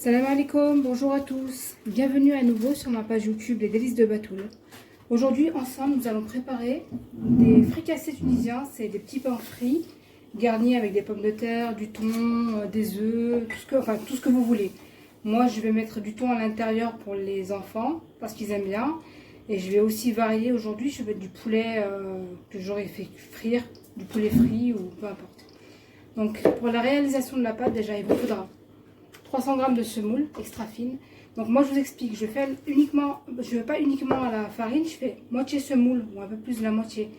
Salam alaikum, bonjour à tous. Bienvenue à nouveau sur ma page YouTube Les Délices de Batoul. Aujourd'hui, ensemble, nous allons préparer des fricassés tunisiens. C'est des petits pains frits garnis avec des pommes de terre, du thon, des œufs, tout ce que vous voulez. Moi, je vais mettre du thon à l'intérieur pour les enfants parce qu'ils aiment bien. Et je vais aussi varier. Aujourd'hui, je vais mettre du poulet que j'aurais fait frire, du poulet frit ou peu importe. Donc, pour la réalisation de la pâte, déjà, il vous faudra 300 g de semoule extra fine. Donc moi je vous explique, je fais uniquement, je ne vais pas uniquement à la farine, je fais moitié semoule ou un peu plus de la moitié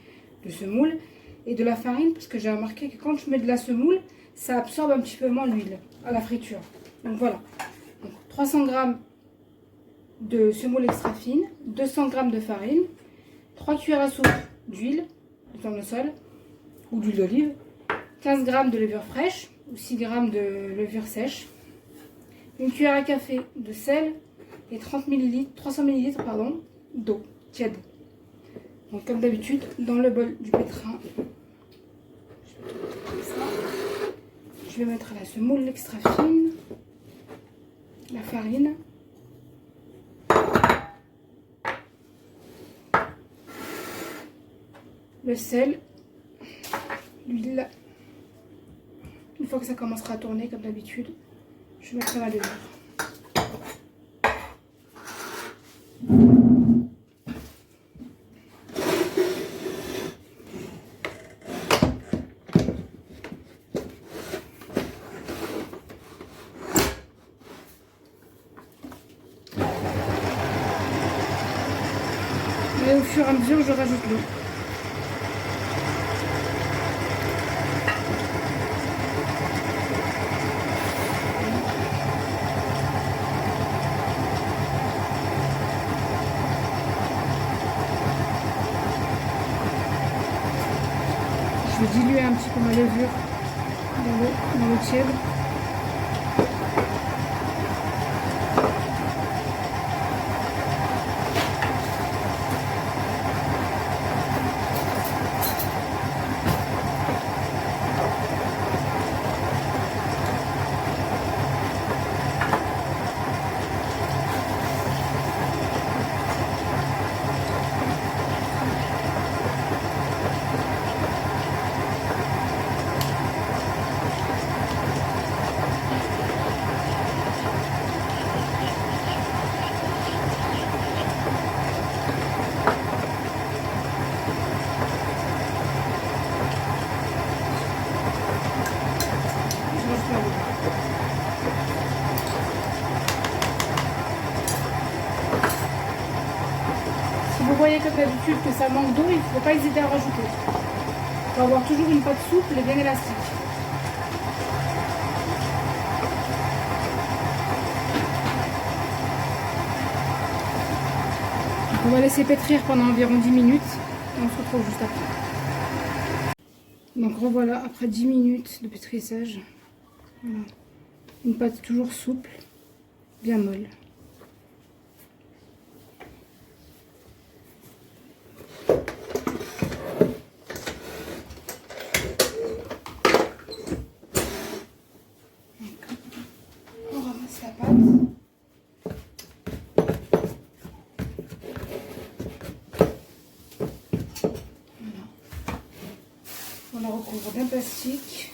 de semoule et de la farine parce que j'ai remarqué que quand je mets de la semoule, ça absorbe un petit peu moins l'huile à la friture. Donc voilà, donc 300 g de semoule extra fine, 200 g de farine, 3 cuillères à soupe d'huile de tournesol ou d'huile d'olive, 15 g de levure fraîche ou 6 g de levure sèche, une cuillère à café de sel et 300 ml d'eau tiède. Donc comme d'habitude, dans le bol du pétrin, je vais mettre la semoule extra fine, la farine, le sel, l'huile. Une fois que ça commencera à tourner comme d'habitude, je mettrai ma levure. Et au fur et à mesure, je rajoute l'eau. Je vais diluer un petit peu ma levure dans l'eau tiède. Si vous voyez comme d'habitude que ça manque d'eau, il ne faut pas hésiter à rajouter. Il faut avoir toujours une pâte souple et bien élastique. Donc on va laisser pétrir pendant environ 10 minutes et on se retrouve juste après. Donc revoilà après 10 minutes de pétrissage. Voilà. Une pâte toujours souple, bien molle. On ramasse la pâte. Voilà. On la recouvre d'un plastique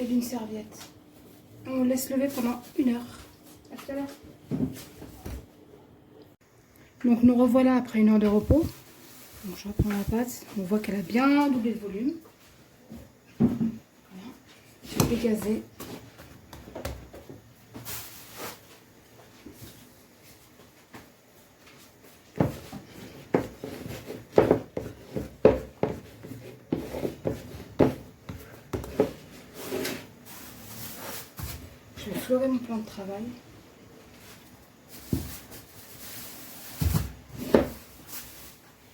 et d'une serviette. On laisse lever pendant 1 heure. À tout à l'heure. Donc nous revoilà après 1 heure de repos. Donc je reprends la pâte. On voit qu'elle a bien doublé de volume. Voilà. Je vais dégazer. Je vais fleurer mon plan de travail.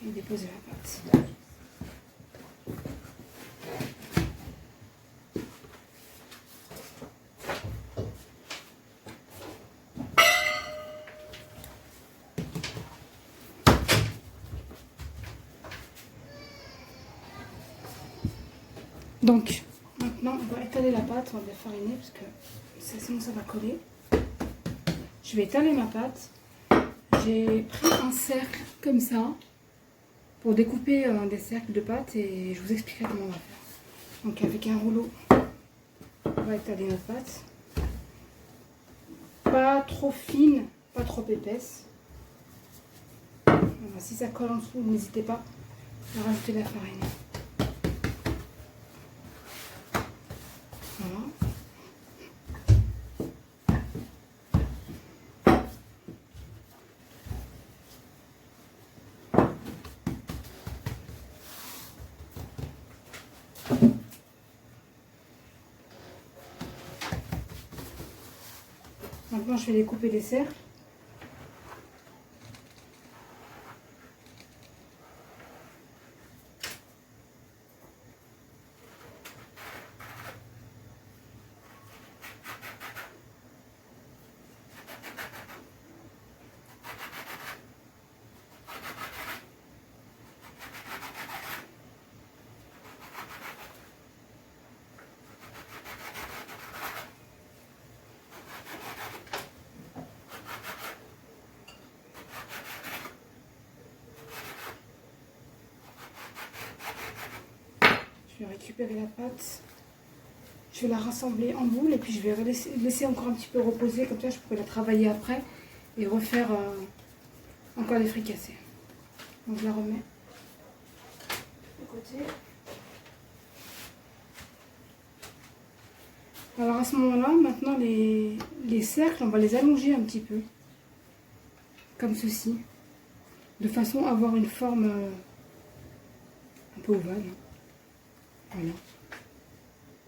Et déposer la pâte. Donc, maintenant, on va étaler la pâte, on va bien fariner parce que sinon ça va coller. Je vais étaler ma pâte. J'ai pris un cercle comme ça pour découper des cercles de pâte et je vous expliquerai comment on va faire. Donc avec un rouleau, on va étaler notre pâte. Pas trop fine, pas trop épaisse. Voilà, si ça colle en dessous, n'hésitez pas à rajouter la farine. Voilà. Maintenant, je vais découper les cercles. Je vais récupérer la pâte, je vais la rassembler en boule et puis je vais laisser encore un petit peu reposer, comme ça je pourrai la travailler après et refaire encore des fricassés. Donc je la remets de côté. Alors à ce moment-là, maintenant les cercles, on va les allonger un petit peu, comme ceci, de façon à avoir une forme un peu ovale. Voilà.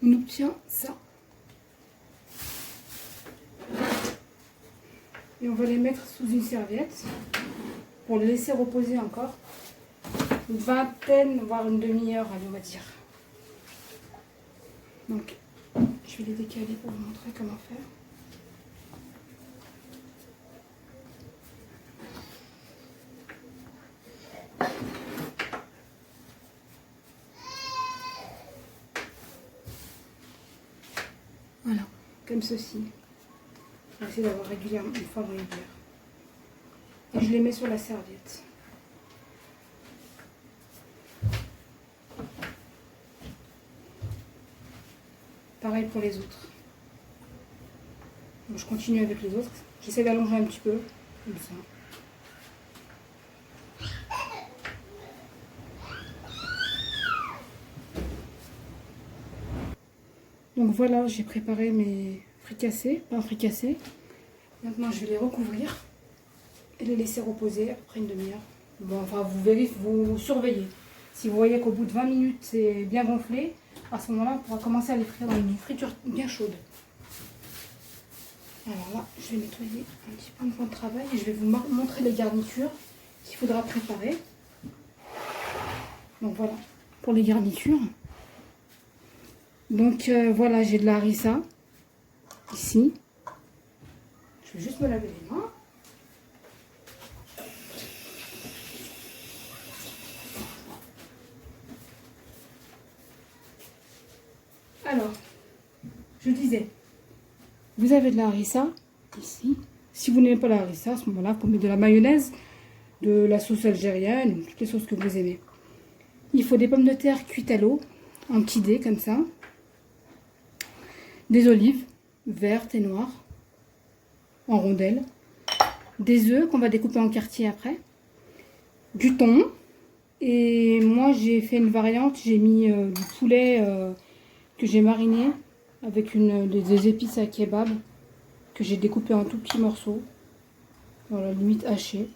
On obtient ça. Et on va les mettre sous une serviette pour les laisser reposer encore une vingtaine, voire une demi-heure, allez, on va dire. Donc, je vais les décaler pour vous montrer comment faire. Voilà, comme ceci. On va essayer d'avoir régulièrement une forme régulière. Et je les mets sur la serviette. Pareil pour les autres. Donc je continue avec les autres. J'essaie d'allonger un petit peu, comme ça. Donc voilà, j'ai préparé mes fricassés, pain fricassé. Maintenant, je vais les recouvrir et les laisser reposer après une demi-heure. Bon, enfin, vous vérifiez, vous surveillez. Si vous voyez qu'au bout de 20 minutes, c'est bien gonflé, à ce moment-là, on pourra commencer à les frire dans une friture bien chaude. Alors là, je vais nettoyer un petit peu mon plan de travail et je vais vous montrer les garnitures qu'il faudra préparer. Donc voilà, pour les garnitures. Donc voilà, j'ai de la harissa ici. Je vais juste me laver les mains. Alors, je disais, vous avez de la harissa ici. Si vous n'aimez pas la harissa, à ce moment-là, vous mettez de la mayonnaise, de la sauce algérienne, toutes les sauces que vous aimez. Il faut des pommes de terre cuites à l'eau, en petits dés comme ça. Des olives vertes et noires, en rondelles. Des œufs qu'on va découper en quartiers après. Du thon. Et moi, j'ai fait une variante. J'ai mis du poulet que j'ai mariné avec des épices à kebab que j'ai découpé en tout petits morceaux. Voilà, limite hachés.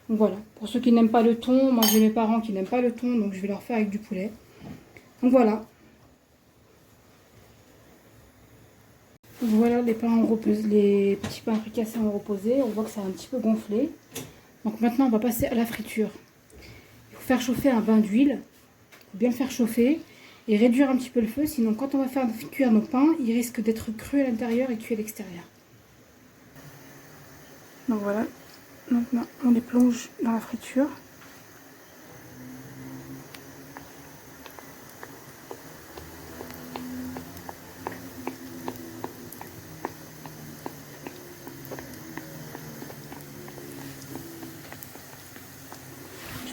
Donc voilà. Pour ceux qui n'aiment pas le thon, moi j'ai mes parents qui n'aiment pas le thon, donc je vais leur faire avec du poulet. Donc voilà. Voilà, les pains ont reposé, les petits pains fricassés ont reposé. On voit que ça a un petit peu gonflé. Donc maintenant, on va passer à la friture. Il faut faire chauffer un bain d'huile. Il faut bien faire chauffer et réduire un petit peu le feu. Sinon, quand on va faire cuire nos pains, ils risquent d'être crus à l'intérieur et cuits à l'extérieur. Donc voilà. Maintenant, on les plonge dans la friture.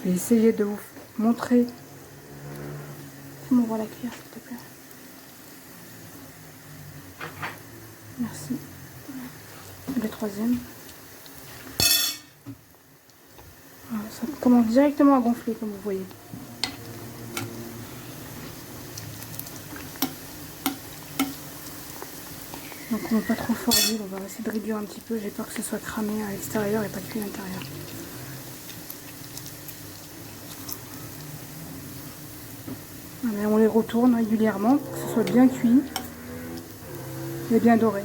vais essayer de vous montrer. Tu m'ouvres la cuillère s'il te plaît. Merci. Le troisième. Voilà, ça commence directement à gonfler comme vous voyez. Donc on ne va pas trop fort l'huile, on va essayer de réduire un petit peu. J'ai peur que ce soit cramé à l'extérieur et pas cuit à l'intérieur. Voilà, on les retourne régulièrement pour que ce soit bien cuit et bien doré.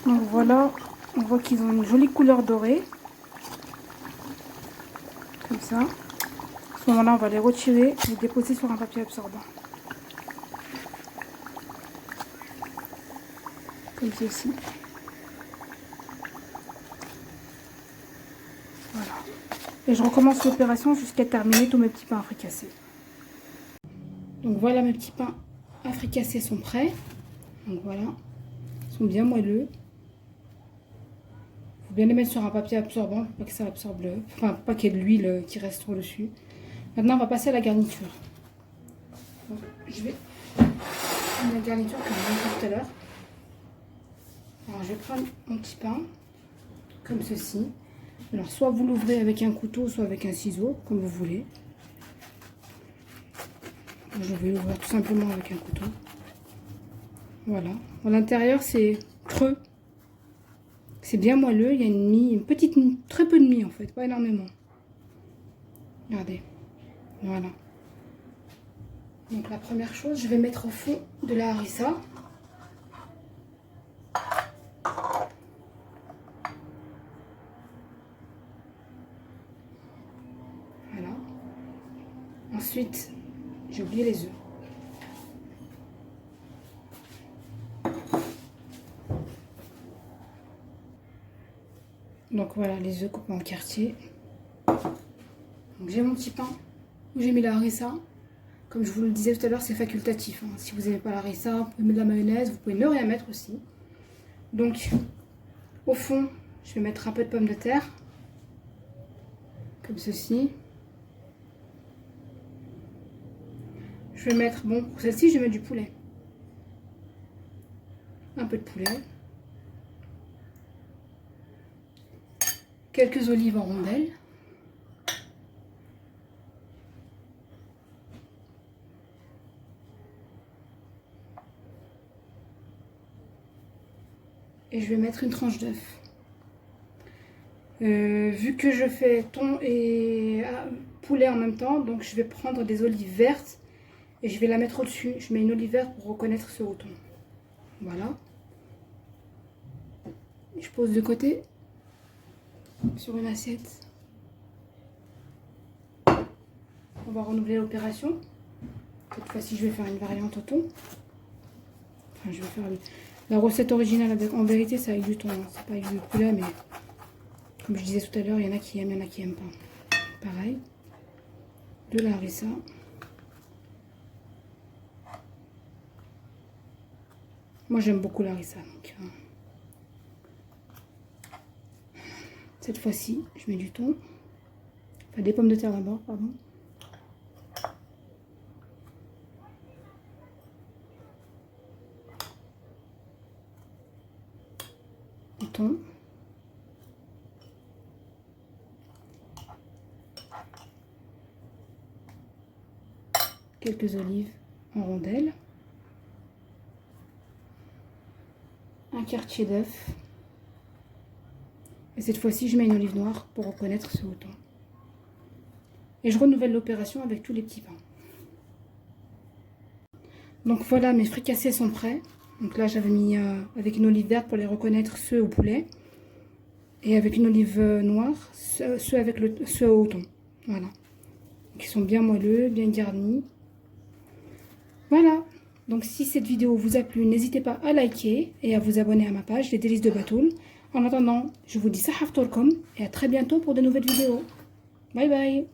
Donc voilà, on voit qu'ils ont une jolie couleur dorée. Comme ça. À ce moment-là, on va les retirer et les déposer sur un papier absorbant. Comme ceci. Voilà. Et je recommence l'opération jusqu'à terminer tous mes petits pains fricassés. Donc voilà, mes petits pains fricassés sont prêts. Donc voilà, ils sont bien moelleux. Il faut bien les mettre sur un papier absorbant pour pas que ça absorbe enfin pas qu'il y ait de l'huile qui reste trop dessus. Maintenant on va passer à la garniture. Donc, je vais prendre la garniture que je vous ai tout à l'heure. Alors je vais prendre mon petit pain comme ceci. Alors soit vous l'ouvrez avec un couteau, soit avec un ciseau, comme vous voulez. Je vais l'ouvrir tout simplement avec un couteau. Voilà. À l'intérieur c'est creux. C'est bien moelleux, il y a une mie, très peu de mie en fait, pas énormément. Regardez, voilà. Donc la première chose, je vais mettre au fond de la harissa. Voilà. Ensuite, j'ai oublié les œufs. Donc voilà, les œufs coupés en quartier. Donc j'ai mon petit pain où j'ai mis la harissa. Comme je vous le disais tout à l'heure, c'est facultatif. Hein. Si vous n'aimez pas la harissa, vous pouvez mettre de la mayonnaise, vous pouvez ne rien mettre aussi. Donc au fond, je vais mettre un peu de pommes de terre. Comme ceci. Je vais mettre, bon, pour celle-ci, je vais mettre du poulet. Un peu de poulet. Quelques olives en rondelles. Et je vais mettre une tranche d'œuf. Vu que je fais thon et poulet en même temps, donc je vais prendre des olives vertes et je vais la mettre au-dessus. Je mets une olive verte pour reconnaître ce haut thon. Voilà. Je pose de côté sur une assiette. On va renouveler l'opération. Cette fois-ci, je vais faire une variante au thon. Enfin, je vais faire la recette originale en vérité, c'est avec du thon. Hein. C'est pas avec du poulet, mais comme je disais tout à l'heure, il y en a qui aiment, il y en a qui n'aiment pas. Pareil. De la harissa. Moi, j'aime beaucoup la harissa. Donc, cette fois-ci, je mets du thon. Enfin, des pommes de terre d'abord, pardon. Du thon. Quelques olives en rondelles. Un quartier d'œuf. Et cette fois-ci, je mets une olive noire pour reconnaître ce haut thon. Et je renouvelle l'opération avec tous les petits pains. Donc voilà, mes fricassés sont prêts. Donc là, j'avais mis avec une olive verte pour les reconnaître ceux au poulet. Et avec une olive noire, ceux au thon. Voilà. Donc ils sont bien moelleux, bien garnis. Voilà. Donc si cette vidéo vous a plu, n'hésitez pas à liker et à vous abonner à ma page Les Délices de Batoul. En attendant, je vous dis Sahaf Torkom et à très bientôt pour de nouvelles vidéos. Bye bye.